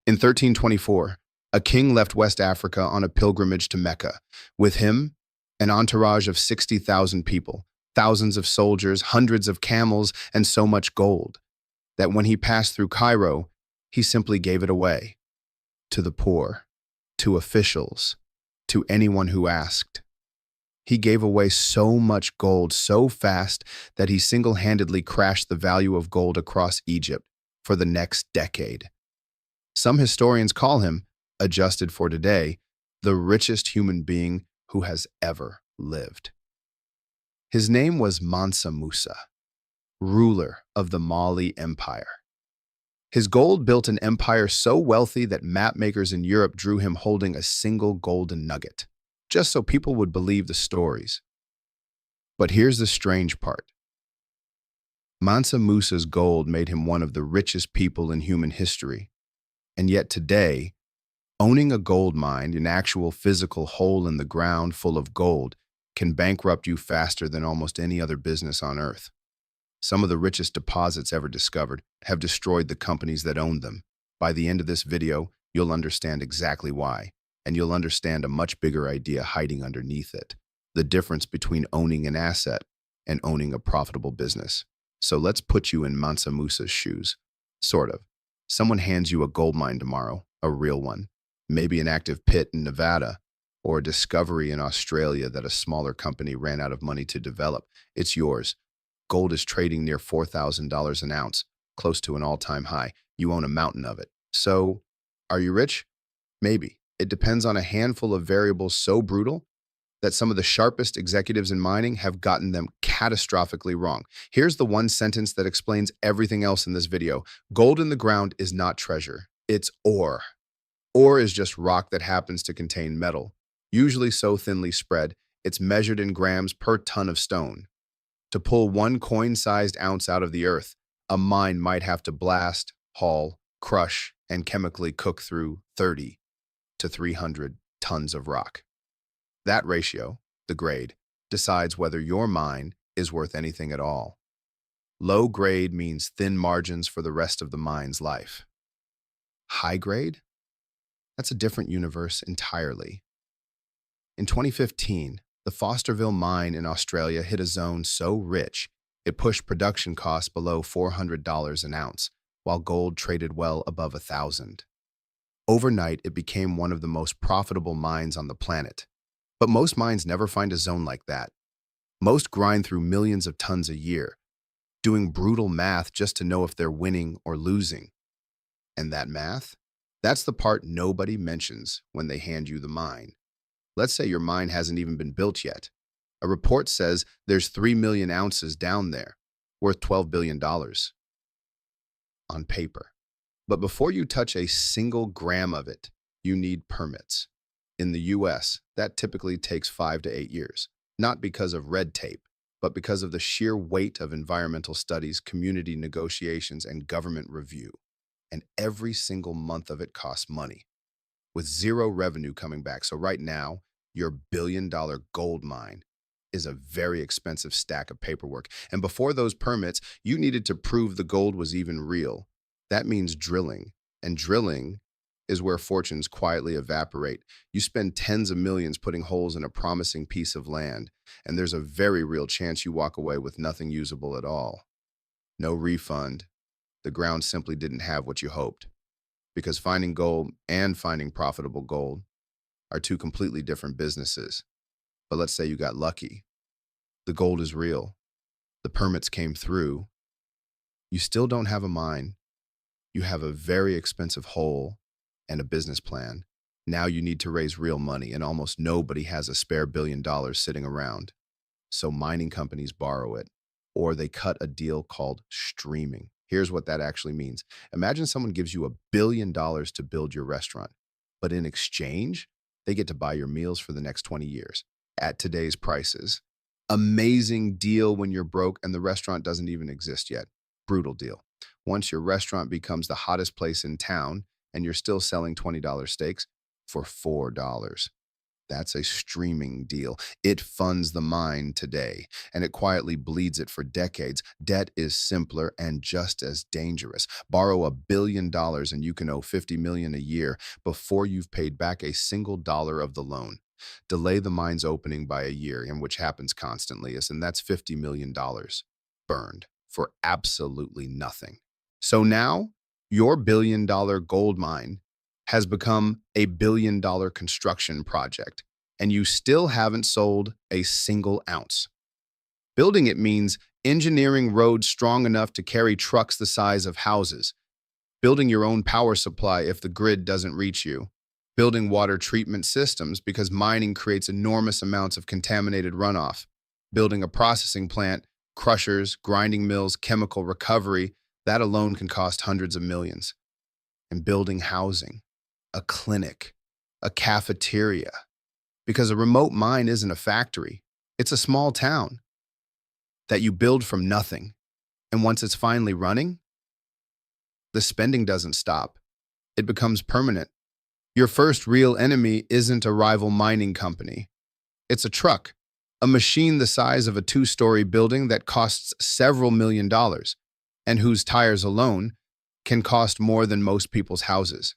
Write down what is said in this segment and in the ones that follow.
In 1324, a king left West Africa on a pilgrimage to Mecca. With him, an entourage of 60,000 people, thousands of soldiers, hundreds of camels, and so much gold that when he passed through Cairo, he simply gave it away to the poor, to officials, to anyone who asked. He gave away so much gold so fast that he single-handedly crashed the value of gold across Egypt for the next decade. Some historians call him, adjusted for today, the richest human being who has ever lived. His name was Mansa Musa, ruler of the Mali Empire. His gold built an empire so wealthy that mapmakers in Europe drew him holding a single golden nugget, just so people would believe the stories. But here's the strange part. Mansa Musa's gold made him one of the richest people in human history. And yet today, owning a gold mine, an actual physical hole in the ground full of gold, can bankrupt you faster than almost any other business on earth. Some of the richest deposits ever discovered have destroyed the companies that owned them. By the end of this video, you'll understand exactly why, and you'll understand a much bigger idea hiding underneath it, the difference between owning an asset and owning a profitable business. So let's put you in Mansa Musa's shoes. Sort of. Someone hands you a gold mine tomorrow, a real one, maybe an active pit in Nevada, or a discovery in Australia that a smaller company ran out of money to develop. It's yours. Gold is trading near $4,000 an ounce, close to an all-time high. You own a mountain of it. So, are you rich? Maybe. It depends on a handful of variables so brutal that some of the sharpest executives in mining have gotten them catastrophically wrong. Here's the one sentence that explains everything else in this video. Gold in the ground is not treasure. It's ore. Ore is just rock that happens to contain metal, usually so thinly spread, it's measured in grams per ton of stone. To pull one coin-sized ounce out of the earth, a mine might have to blast, haul, crush, and chemically cook through 30 to 300 tons of rock. That ratio, the grade, decides whether your mine is worth anything at all. Low grade means thin margins for the rest of the mine's life. High grade? That's a different universe entirely. In 2015, the Fosterville mine in Australia hit a zone so rich, it pushed production costs below $400 an ounce, while gold traded well above $1,000. Overnight, it became one of the most profitable mines on the planet. But most mines never find a zone like that. Most grind through millions of tons a year, doing brutal math just to know if they're winning or losing. And that math? That's the part nobody mentions when they hand you the mine. Let's say your mine hasn't even been built yet. A report says there's 3 million ounces down there, worth $12 billion on paper. But before you touch a single gram of it, you need permits. In the US, that typically takes 5 to 8 years, not because of red tape, but because of the sheer weight of environmental studies, community negotiations, and government review. And every single month of it costs money, with zero revenue coming back. So right now, your billion-dollar gold mine is a very expensive stack of paperwork. And before those permits, you needed to prove the gold was even real. That means drilling. And drilling is where fortunes quietly evaporate. You spend tens of millions putting holes in a promising piece of land, and there's a very real chance you walk away with nothing usable at all. No refund. The ground simply didn't have what you hoped. Because finding gold and finding profitable gold are two completely different businesses. But let's say you got lucky. The gold is real. The permits came through. You still don't have a mine. You have a very expensive hole and a business plan. Now you need to raise real money, and almost nobody has a spare $1 billion sitting around. So mining companies borrow it, or they cut a deal called streaming. Here's what that actually means. Imagine someone gives you $1 billion to build your restaurant, but in exchange, they get to buy your meals for the next 20 years at today's prices. Amazing deal when you're broke and the restaurant doesn't even exist yet. Brutal deal. Once your restaurant becomes the hottest place in town and you're still selling $20 steaks for $4. That's a streaming deal. It funds the mine today, and it quietly bleeds it for decades. Debt is simpler and just as dangerous. Borrow $1 billion and you can owe 50 million a year before you've paid back a single dollar of the loan. Delay the mine's opening by a year, and which happens constantly, and that's $50 million burned for absolutely nothing. So now your $1 billion gold mine has become a $1 billion construction project, and you still haven't sold a single ounce. Building it means engineering roads strong enough to carry trucks the size of houses, building your own power supply if the grid doesn't reach you, building water treatment systems because mining creates enormous amounts of contaminated runoff, building a processing plant, crushers, grinding mills, chemical recovery, that alone can cost hundreds of millions, and building housing, a clinic, a cafeteria, because a remote mine isn't a factory. It's a small town that you build from nothing. And once it's finally running, the spending doesn't stop. It becomes permanent. Your first real enemy isn't a rival mining company. It's a truck, a machine the size of a two-story building that costs several $1 million and whose tires alone can cost more than most people's houses.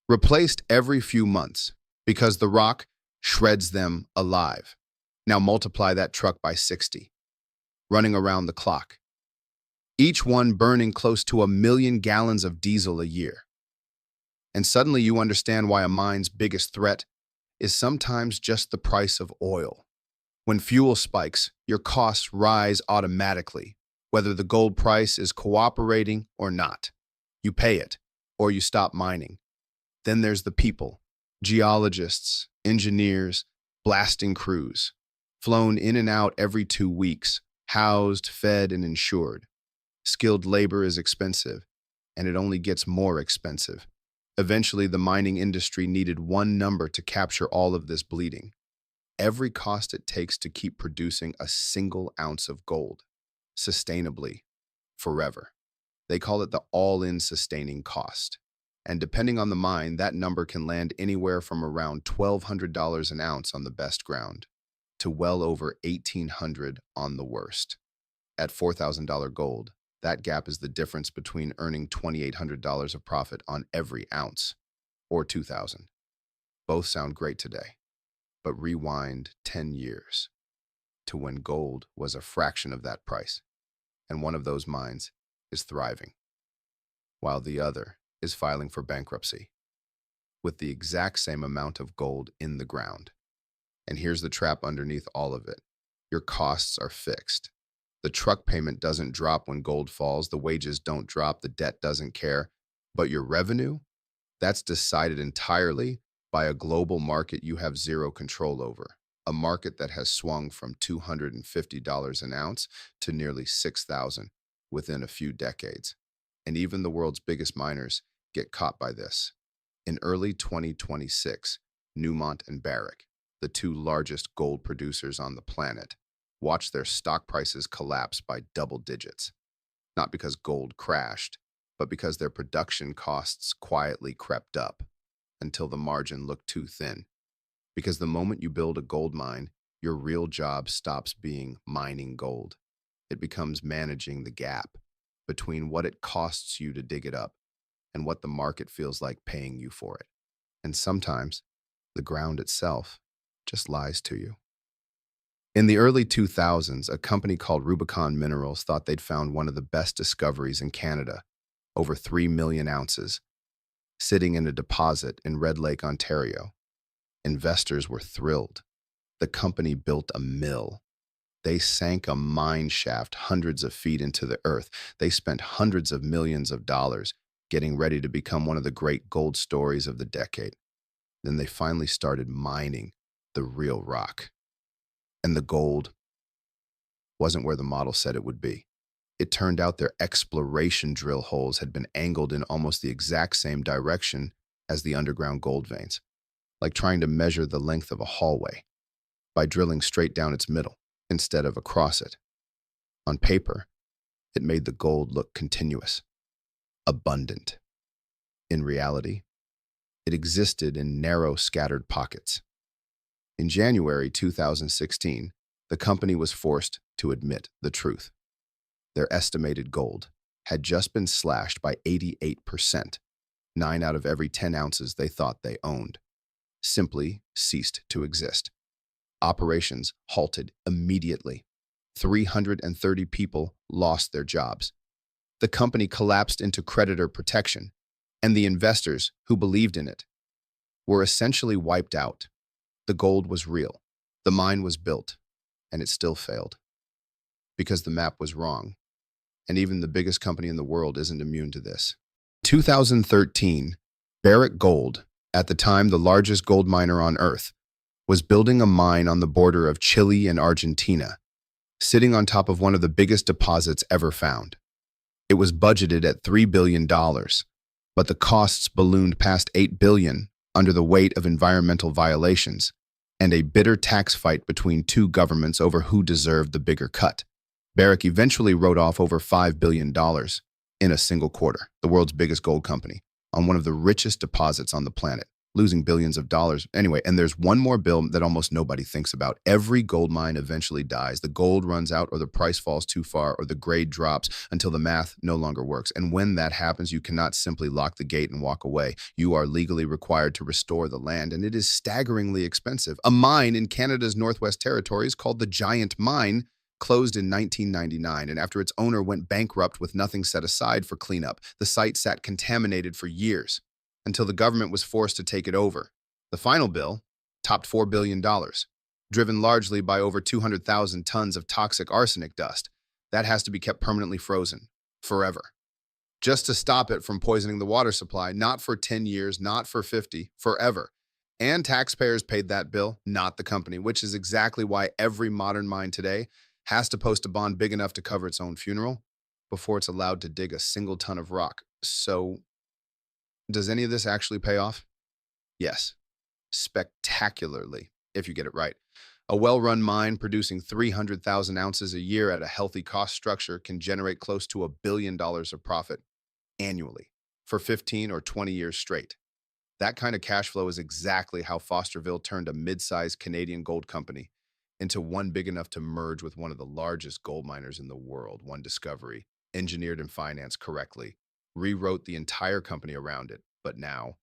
Replaced every few months because the rock shreds them alive. Now multiply that truck by 60, running around the clock. Each one burning close to 1 million gallons of diesel a year. And suddenly you understand why a mine's biggest threat is sometimes just the price of oil. When fuel spikes, your costs rise automatically, whether the gold price is cooperating or not. You pay it, or you stop mining. Then there's the people, geologists, engineers, blasting crews, flown in and out every 2 weeks, housed, fed, and insured. Skilled labor is expensive, and it only gets more expensive. Eventually, the mining industry needed one number to capture all of this bleeding. Every cost it takes to keep producing a single ounce of gold, sustainably, forever. They call it the all-in sustaining cost. And depending on the mine, that number can land anywhere from around $1,200 an ounce on the best ground to well over $1,800 on the worst. At $4,000 gold, that gap is the difference between earning $2,800 of profit on every ounce or $2,000. Both sound great today, but rewind 10 years to when gold was a fraction of that price, and one of those mines is thriving, while the other is filing for bankruptcy with the exact same amount of gold in the ground. And here's the trap underneath all of it. Your costs are fixed. The truck payment doesn't drop when gold falls, the wages don't drop, the debt doesn't care. But your revenue, that's decided entirely by a global market you have zero control over. A market that has swung from $250 an ounce to nearly $6,000 within a few decades. And even the world's biggest miners get caught by this. In early 2026, Newmont and Barrick, the two largest gold producers on the planet, watched their stock prices collapse by double digits. Not because gold crashed, but because their production costs quietly crept up until the margin looked too thin. Because the moment you build a gold mine, your real job stops being mining gold. It becomes managing the gap between what it costs you to dig it up and what the market feels like paying you for it. And sometimes the ground itself just lies to you. In the early 2000s, a company called Rubicon Minerals thought they'd found one of the best discoveries in Canada, over 3 million ounces, sitting in a deposit in Red Lake, Ontario. Investors were thrilled. The company built a mill. They sank a mine shaft hundreds of feet into the earth. They spent hundreds of millions of dollars getting ready to become one of the great gold stories of the decade. Then they finally started mining the real rock. And the gold wasn't where the model said it would be. It turned out their exploration drill holes had been angled in almost the exact same direction as the underground gold veins, like trying to measure the length of a hallway by drilling straight down its middle instead of across it. On paper, it made the gold look continuous, abundant. In reality, it existed in narrow, scattered pockets. In January 2016, the company was forced to admit the truth. Their estimated gold had just been slashed by 88%. 9 out of every 10 ounces they thought they owned simply ceased to exist. Operations halted immediately. 330 people lost their jobs. The company collapsed into creditor protection, and the investors who believed in it were essentially wiped out. The gold was real. The mine was built, and it still failed because the map was wrong. And even the biggest company in the world isn't immune to this. 2013, Barrick Gold, at the time the largest gold miner on Earth, was building a mine on the border of Chile and Argentina, sitting on top of one of the biggest deposits ever found. It was budgeted at $3 billion, but the costs ballooned past $8 billion under the weight of environmental violations and a bitter tax fight between two governments over who deserved the bigger cut. Barrick eventually wrote off over $5 billion in a single quarter, the world's biggest gold company, on one of the richest deposits on the planet, losing billions of dollars. Anyway, and there's one more bill that almost nobody thinks about. Every gold mine eventually dies. The gold runs out, or the price falls too far, or the grade drops until the math no longer works. And when that happens, you cannot simply lock the gate and walk away. You are legally required to restore the land, and it is staggeringly expensive. A mine in Canada's Northwest Territories called the Giant Mine closed in 1999, and after its owner went bankrupt with nothing set aside for cleanup, the site sat contaminated for years until the government was forced to take it over. The final bill topped $4 billion, driven largely by over 200,000 tons of toxic arsenic dust. That has to be kept permanently frozen, forever, just to stop it from poisoning the water supply, not for 10 years, not for 50, forever. And taxpayers paid that bill, not the company, which is exactly why every modern mine today has to post a bond big enough to cover its own funeral before it's allowed to dig a single ton of rock. So, does any of this actually pay off? Yes, spectacularly, if you get it right. A well-run mine producing 300,000 ounces a year at a healthy cost structure can generate close to $1 billion of profit annually for 15 or 20 years straight. That kind of cash flow is exactly how Fosterville turned a mid-sized Canadian gold company into one big enough to merge with one of the largest gold miners in the world. One discovery, engineered and financed correctly, rewrote the entire company around it. But now,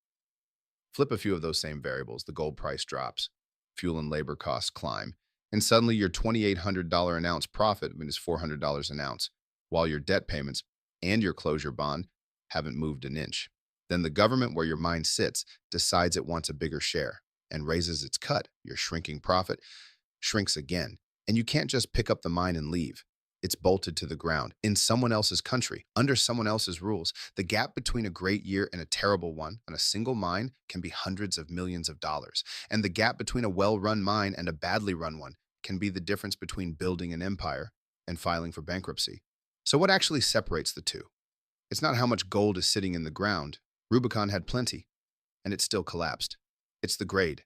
flip a few of those same variables. The gold price drops, fuel and labor costs climb, and suddenly your $2,800 an ounce profit is $400 an ounce, while your debt payments and your closure bond haven't moved an inch. Then the government where your mine sits decides it wants a bigger share and raises its cut. Your shrinking profit shrinks again. And you can't just pick up the mine and leave. It's bolted to the ground in someone else's country, under someone else's rules. The gap between a great year and a terrible one on a single mine can be hundreds of millions of dollars. And the gap between a well-run mine and a badly run one can be the difference between building an empire and filing for bankruptcy. So what actually separates the two? It's not how much gold is sitting in the ground. Rubicon had plenty, and it still collapsed. It's the grade,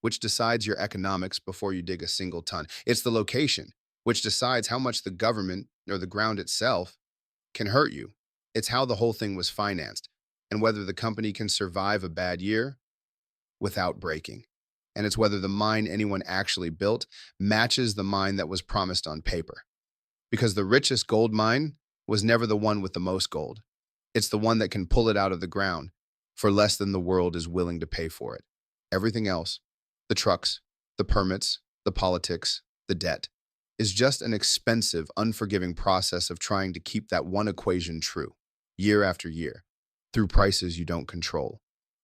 which decides your economics before you dig a single ton. It's the location, which decides how much the government or the ground itself can hurt you. It's how the whole thing was financed and whether the company can survive a bad year without breaking. And it's whether the mine anyone actually built matches the mine that was promised on paper. Because the richest gold mine was never the one with the most gold. It's the one that can pull it out of the ground for less than the world is willing to pay for it. Everything else, the trucks, the permits, the politics, the debt, is just an expensive, unforgiving process of trying to keep that one equation true, year after year, through prices you don't control,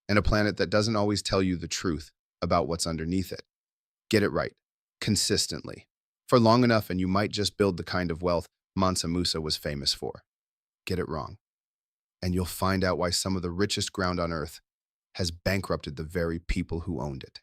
and a planet that doesn't always tell you the truth about what's underneath it. Get it right, consistently, for long enough, and you might just build the kind of wealth Mansa Musa was famous for. Get it wrong, and you'll find out why some of the richest ground on Earth has bankrupted the very people who owned it.